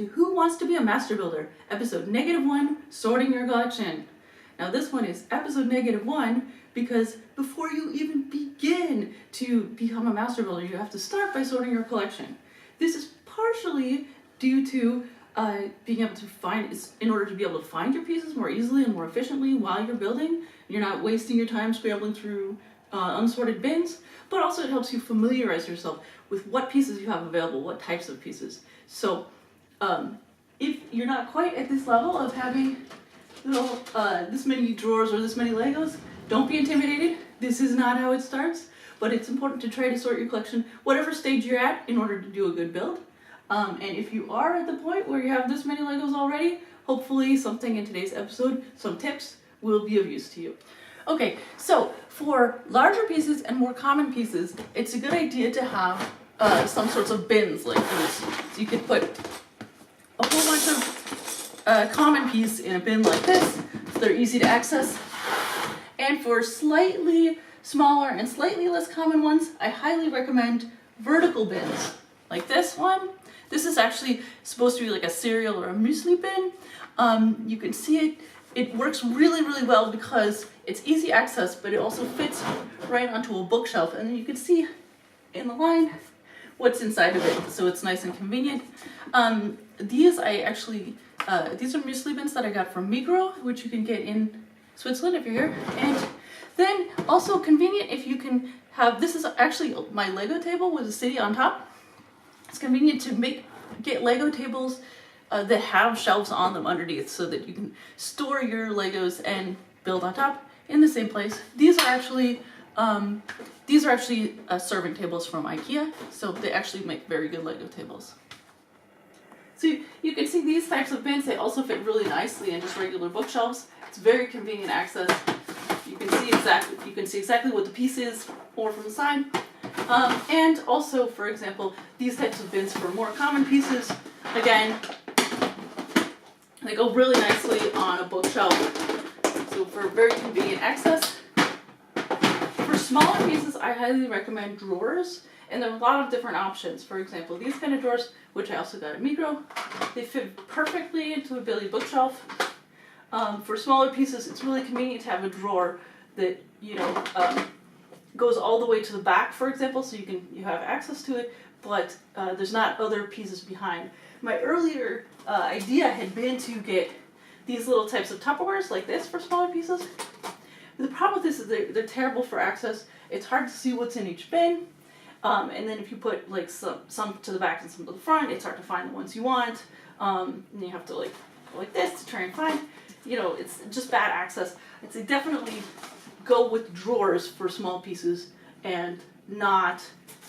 to Who Wants to Be a Master Builder, episode -1, Sorting Your Collection. Now this one is episode -1 because before you even begin to become a master builder, you have to start by sorting your collection. This is partially due to being able to in order to be able to find your pieces more easily and more efficiently while you're building. You're not wasting your time scrambling through unsorted bins, but also it helps you familiarize yourself with what pieces you have available, what types of pieces. So if you're not quite at this level of having little, this many drawers or this many Legos, don't be intimidated. This is not how it starts, but it's important to try to sort your collection whatever stage you're at in order to do a good build. And if you are at the point where you have this many Legos already, hopefully something in today's episode, some tips, will be of use to you. Okay, so for larger pieces and more common pieces, it's a good idea to have some sorts of bins like this. So you could put a whole bunch of common piece in a bin like this, so they're easy to access. And for slightly smaller and slightly less common ones, I highly recommend vertical bins, like this one. This is actually supposed to be like a cereal or a muesli bin. You can see it. It works really, really well because it's easy access, but it also fits right onto a bookshelf. And then you can see in the line what's inside of it, so it's nice and convenient. These are muesli bins that I got from Migros, which you can get in Switzerland if you're here. And then also convenient if you can have, this is actually my Lego table with a city on top. It's convenient to get Lego tables that have shelves on them underneath so that you can store your Legos and build on top in the same place. These are actually serving tables from IKEA, so they actually make very good Lego tables. So you can see these types of bins, they also fit really nicely in just regular bookshelves. It's very convenient access. You can see exactly what the piece is or from the side. And also, for example, these types of bins for more common pieces, again, they go really nicely on a bookshelf. So for very convenient access. For smaller pieces, I highly recommend drawers. And there are a lot of different options. For example, these kind of drawers, which I also got at Migros, they fit perfectly into a Billy bookshelf. For smaller pieces, it's really convenient to have a drawer that, goes all the way to the back, for example, so you have access to it, but there's not other pieces behind. My earlier idea had been to get these little types of Tupperwares like this for smaller pieces. The problem with this is they're terrible for access. It's hard to see what's in each bin. And then if you put like some to the back and some to the front, it's hard to find the ones you want. And you have to go like this to try and find. It's just bad access. I'd say definitely go with drawers for small pieces and not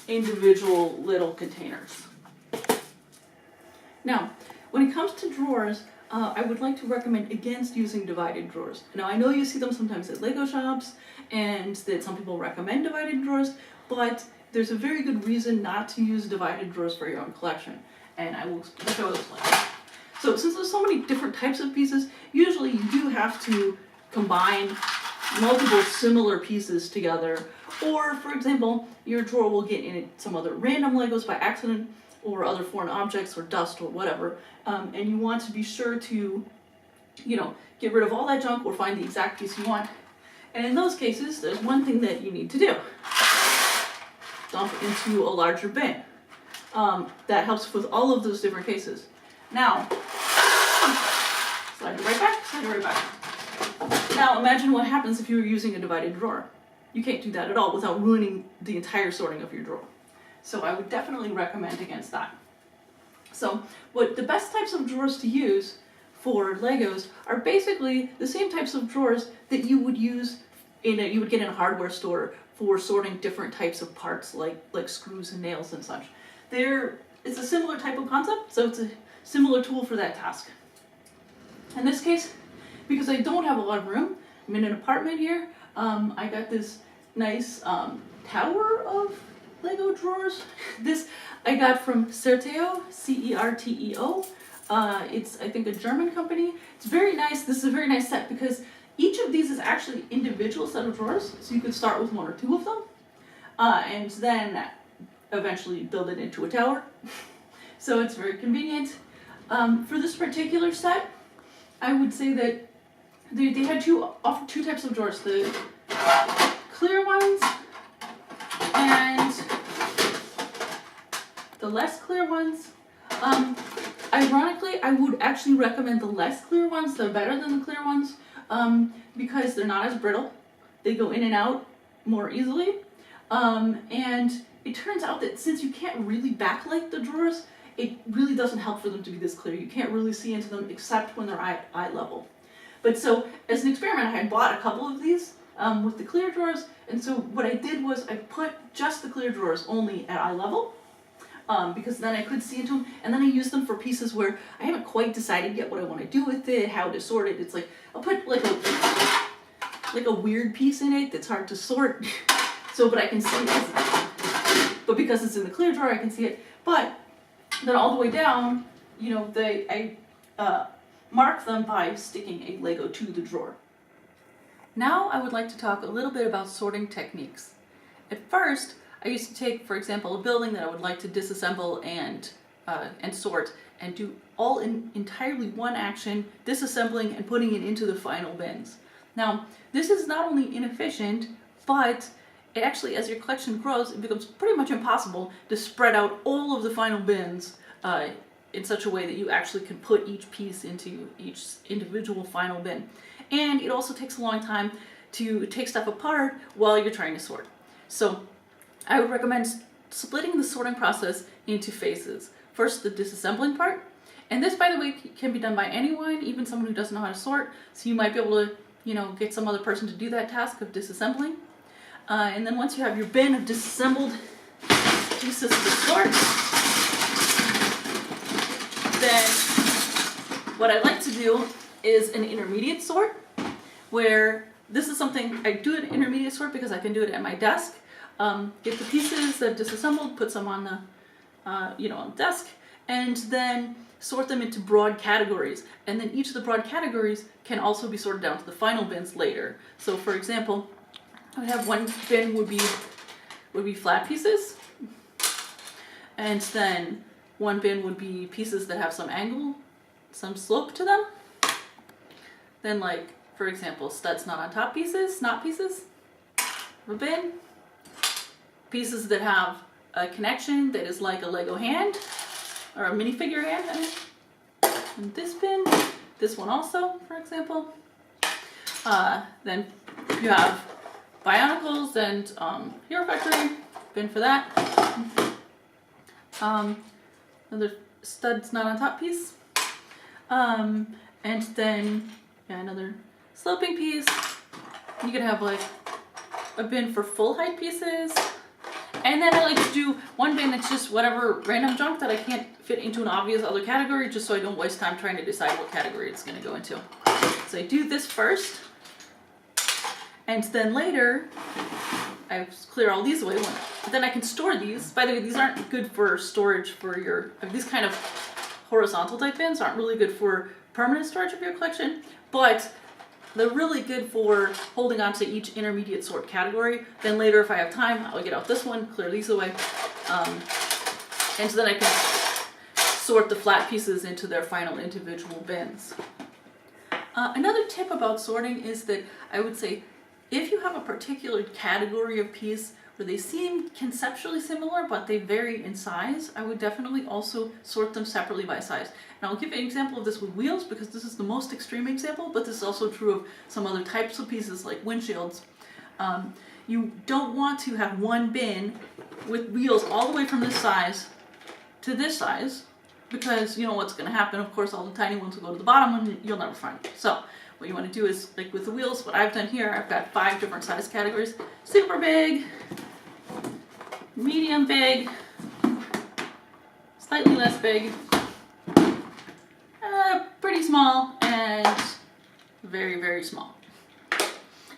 individual little containers. Now, when it comes to drawers, I would like to recommend against using divided drawers. Now, I know you see them sometimes at Lego shops and that some people recommend divided drawers, but there's a very good reason not to use divided drawers for your own collection, and I will show this one. So since there's so many different types of pieces, usually you do have to combine multiple similar pieces together, or for example, your drawer will get in some other random Legos by accident, or other foreign objects or dust or whatever, and you want to be sure to, get rid of all that junk or find the exact piece you want. And in those cases, there's one thing that you need to do. Dump into a larger bin. That helps with all of those different cases. Now, slide it right back. Now imagine what happens if you were using a divided drawer. You can't do that at all without ruining the entire sorting of your drawer. So I would definitely recommend against that. So the best types of drawers to use for Legos are basically the same types of drawers that you would use you would get in a hardware store for sorting different types of parts like screws and nails and such. It's a similar type of concept, so it's a similar tool for that task. In this case, because I don't have a lot of room, I'm in an apartment here, I got this nice tower of Lego drawers. This I got from Certeo, C-E-R-T-E-O. It's, I think, a German company. It's very nice. This is a very nice set because each of these is actually individual set of drawers, so you could start with one or two of them, and then eventually build it into a tower. So it's very convenient. For this particular set, I would say that they had two types of drawers, the clear ones and the less clear ones. Ironically, I would actually recommend the less clear ones. They're better than the clear ones because they're not as brittle. They go in and out more easily. And it turns out that since you can't really backlight the drawers, it really doesn't help for them to be this clear. You can't really see into them except when they're at eye level. But so, as an experiment, I had bought a couple of these with the clear drawers, and so what I did was I put just the clear drawers only at eye level, because then I could see into them, and then I used them for pieces where I haven't quite decided yet what I want to do with it, how to sort it. It's like, I'll put like a weird piece in it that's hard to sort, but I can see it. But because it's in the clear drawer, I can see it. But then all the way down, I mark them by sticking a Lego to the drawer. Now I would like to talk a little bit about sorting techniques. At first, I used to take, for example, a building that I would like to disassemble and sort, and do all in entirely one action, disassembling and putting it into the final bins. Now, this is not only inefficient, but it actually, as your collection grows, it becomes pretty much impossible to spread out all of the final bins in such a way that you actually can put each piece into each individual final bin. And it also takes a long time to take stuff apart while you're trying to sort. So I would recommend splitting the sorting process into phases. First, the disassembling part. And this, by the way, can be done by anyone, even someone who doesn't know how to sort. So you might be able to, get some other person to do that task of disassembling. And then once you have your bin of disassembled pieces to sort, then what I like to do is an intermediate sort, where this is something I do an intermediate sort because I can do it at my desk. Get the pieces that I've disassembled, put some on the, on the desk, and then sort them into broad categories. And then each of the broad categories can also be sorted down to the final bins later. So, for example, I would have one bin would be flat pieces, and then one bin would be pieces that have some angle, some slope to them. Then, like, for example, studs not on top pieces, not pieces of a bin. Pieces that have a connection that is like a Lego hand, or a minifigure hand, I mean. And this bin, this one also, for example. Then you have Bionicles and Hero Factory, bin for that. Another studs not on top piece. And then another sloping piece. You could have like a bin for full height pieces. And then I like to do one bin that's just whatever random junk that I can't fit into an obvious other category, just so I don't waste time trying to decide what category it's going to go into. So I do this first, and then later I clear all these away. But then I can store these. By the way, these aren't good for storage for your, these kind of horizontal type bins aren't really good for permanent storage of your collection, but they're really good for holding on to each intermediate sort category. Then later, if I have time, I'll get out this one, clear these away. And so then I can sort the flat pieces into their final individual bins. Another tip about sorting is that I would say if you have a particular category of piece where they seem conceptually similar but they vary in size, I would definitely also sort them separately by size. And I'll give you an example of this with wheels because this is the most extreme example, but this is also true of some other types of pieces like windshields. You don't want to have one bin with wheels all the way from this size to this size, because you know what's going to happen. Of course, all the tiny ones will go to the bottom and you'll never find it. So what you want to do is, like with the wheels, what I've done here, I've got 5 different size categories. Super big, medium big, slightly less big, pretty small, and very, very small.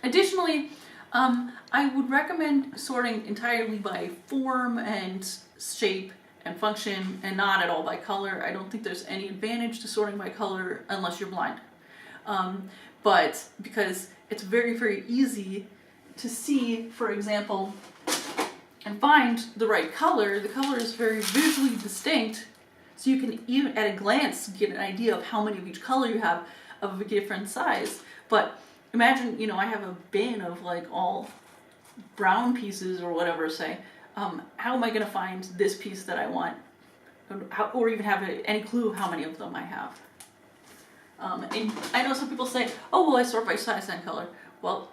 Additionally, I would recommend sorting entirely by form and shape and function, and not at all by color. I don't think there's any advantage to sorting by color unless you're blind. But because it's very, very easy to see, for example, and find the right color. The color is very visually distinct, So you can even at a glance get an idea of how many of each color you have of a different size. But imagine, I have a bin of like all brown pieces or whatever, say. How am I going to find this piece that I want? Or even have any clue of how many of them I have? And I know some people say, oh, well, I sort by size and color. Well,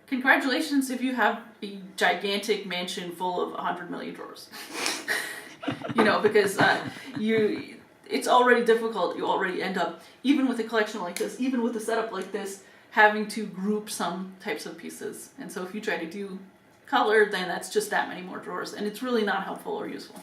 congratulations if you have a gigantic mansion full of 100 million drawers. Because it's already difficult. You already end up, even with a collection like this, even with a setup like this, having to group some types of pieces. And so if you try to do color, then that's just that many more drawers, and it's really not helpful or useful.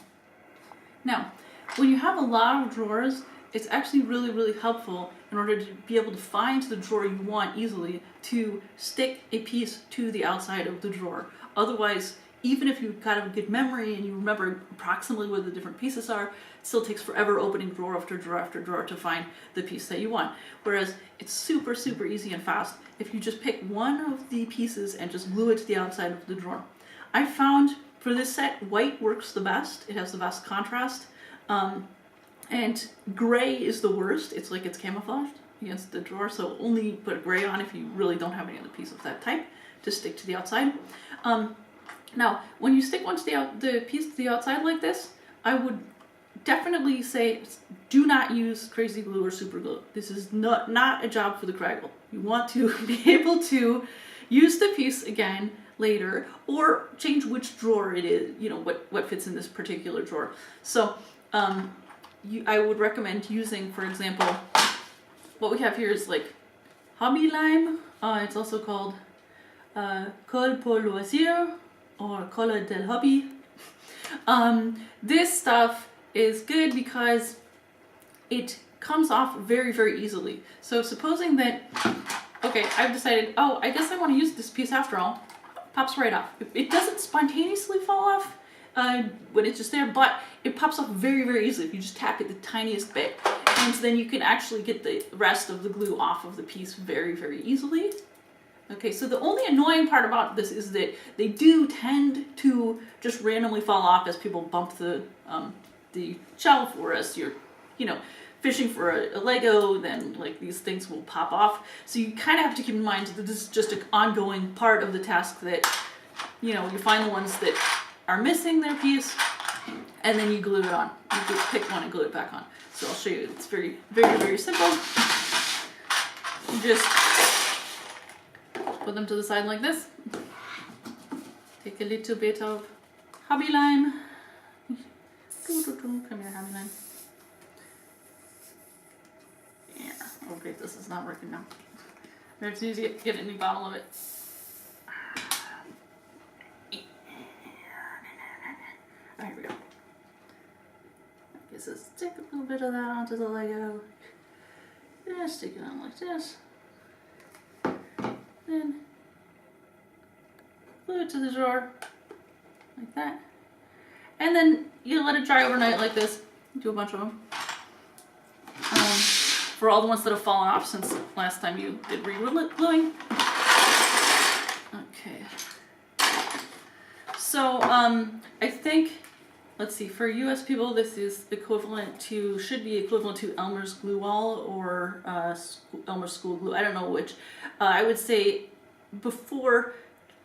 Now, when you have a lot of drawers, it's actually really, really helpful in order to be able to find the drawer you want easily to stick a piece to the outside of the drawer. Otherwise, even if you've got a good memory and you remember approximately where the different pieces are, it still takes forever opening drawer after drawer after drawer to find the piece that you want. Whereas it's super, super easy and fast if you just pick one of the pieces and just glue it to the outside of the drawer. I found for this set, white works the best. It has the best contrast. And gray is the worst. It's like it's camouflaged against the drawer, so only put gray on if you really don't have any other piece of that type to stick to the outside. Now, when you stick the piece to the outside like this, I would definitely say do not use crazy glue or super glue. This is not a job for the Craggle. You want to be able to use the piece again later or change which drawer it is, what fits in this particular drawer. So I would recommend using, for example, what we have here is like hobby lime. It's also called colle pour loisir or colle del hobby. This stuff is good because it comes off very, very easily. So supposing that, okay, I've decided, I guess I want to use this piece after all, pops right off. It doesn't spontaneously fall off when it's just there, but it pops off very, very easily if you just tap it the tiniest bit. And then you can actually get the rest of the glue off of the piece very, very easily. Okay, so the only annoying part about this is that they do tend to just randomly fall off as people bump the shelf, or as you're, fishing for a Lego, then like these things will pop off. So you kind of have to keep in mind that this is just an ongoing part of the task that, you find the ones that are missing their piece, and then you glue it on. You just pick one and glue it back on. So I'll show you. It's very, very, very simple. You just put them to the side like this. Take a little bit of hobby lime. Come here, hobby lime. Yeah. Oh great, this is not working now. There's easy to get a new bottle of it. Oh, here we go. I guess let's stick a little bit of that onto the Lego. Yeah, stick it on like this. Then glue it to the drawer like that. And then you let it dry overnight like this. Do a bunch of them. For all the ones that have fallen off since last time you did re-gluing. Okay. So I think, let's see, for US people this is should be equivalent to Elmer's glue wall or Elmer's school glue. I don't know which. I would say before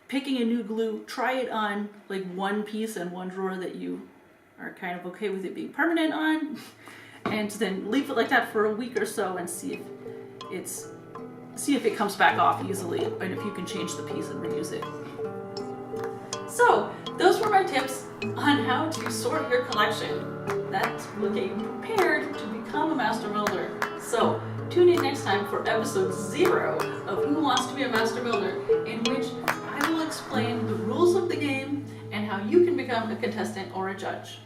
picking a new glue, try it on like one piece and one drawer that you are kind of okay with it being permanent on, and then leave it like that for a week or so and see if it comes back off easily and if you can change the piece and reuse it. So those were my tips on how to sort your collection. That will get you prepared to become a master builder. So tune in next time for episode 0 of Who Wants to Be a Master Builder, in which I will explain the rules of the game and how you can become a contestant or a judge.